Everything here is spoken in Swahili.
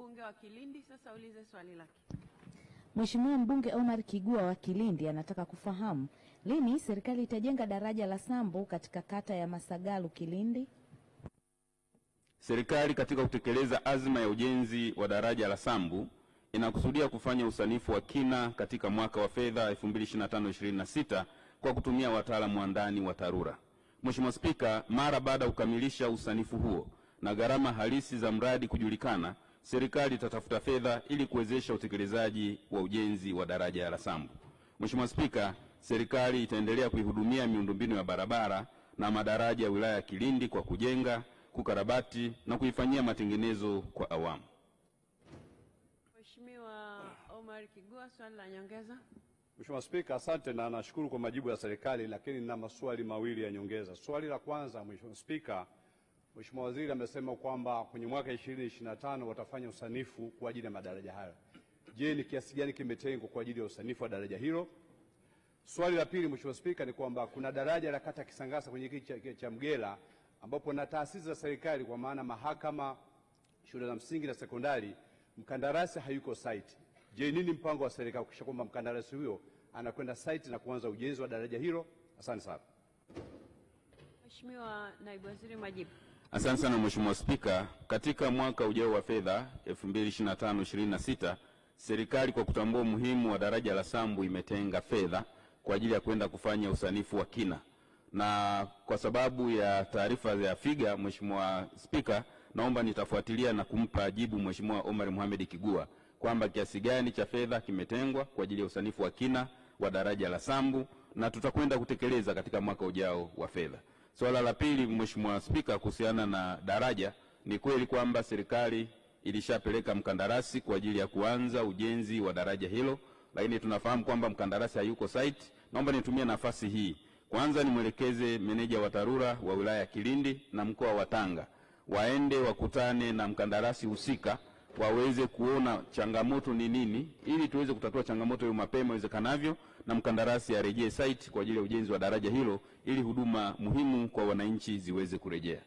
mbunge wa Kilindi sasa ulize swali lake. Mheshimiwa mbunge Omar Kigua wa Kilindi anataka kufahamu lini serikali itajenga daraja la Sambu katika kata ya Masagalu Kilindi. Serikali katika kutekeleza azma ya ujenzi wa daraja la Sambu inakusudia kufanya usanifu wa kina katika mwaka wa fedha 2025/26 kwa kutumia wataalamu wa ndani wa TARURA. Mheshimiwa Spika, mara baada ya kukamilisha usanifu huo na gharama halisi za mradi kujulikana, serikali itatafuta fedha ili kuwezesha utekelezaji wa ujenzi wa daraja la Sambu. Mheshimiwa Spika, serikali itaendelea kuihudumia miundombinu ya barabara na madaraja ya wilaya ya Kilindi kwa kujenga, kukarabati na kuifanyia matengenezo kwa awamu. Mheshimiwa Omar Kigua, swali la nyongeza. Mheshimiwa Spika, asante na nashukuru kwa majibu ya serikali, lakini nina maswali mawili ya nyongeza. Swali la kwanza, Mheshimiwa Spika, Mheshimiwa Waziri amesema kwamba kwenye mwaka 2025 watafanya usanifu kwa ajili ya madaraja hayo. Je, ni kiasi gani kimetengwa kwa ajili ya usanifu wa daraja hilo? Swali la pili, Mheshimiwa Spika, ni kwamba kuna daraja la kata Kisangasa kwenye kijiji cha Mgela ambapo na taasisi za serikali kwa maana mahakama, shule za msingi na sekondari, mkandarasi hayuko site. Je, nini mpango wa serikali kuhakikisha kwamba mkandarasi huyo anakwenda site na kuanza ujenzi wa daraja hilo? Asante sana. Mheshimiwa Naibu Waziri, majibu. Asante sana Mheshimiwa Spika, katika mwaka ujao wa fedha 2025/26 serikali kwa kutambua umuhimu wa daraja la Sambu imetenga fedha kwa ajili ya kwenda kufanya usanifu wa kina. Na kwa sababu ya taarifa ya figa, Mheshimiwa Spika, naomba nitafuatilia na kumpa jibu Mheshimiwa Omar Mohamed Kigua kwamba kiasi gani cha fedha kimetengwa kwa ajili ya usanifu wa kina wa daraja la Sambu na tutakwenda kutekeleza katika mwaka ujao wa fedha. Swala la pili, Mheshimiwa Spika, kuhusiana na daraja, ni kweli kwamba serikali ilishapeleka mkandarasi kwa ajili ya kuanza ujenzi wa daraja hilo, lakini tunafahamu kwamba mkandarasi hayuko site. Naomba nitumie nafasi hii kwanza nimwelekeze meneja wa TARURA wa wilaya ya Kilindi na mkoa wa Tanga waende wakutane na mkandarasi husika waweze kuona changamoto ni nini ili tuweze kutatua changamoto hiyo mapema iwezekanavyo na mkandarasi arejee site kwa ajili ya ujenzi wa daraja hilo ili huduma muhimu kwa wananchi ziweze kurejea.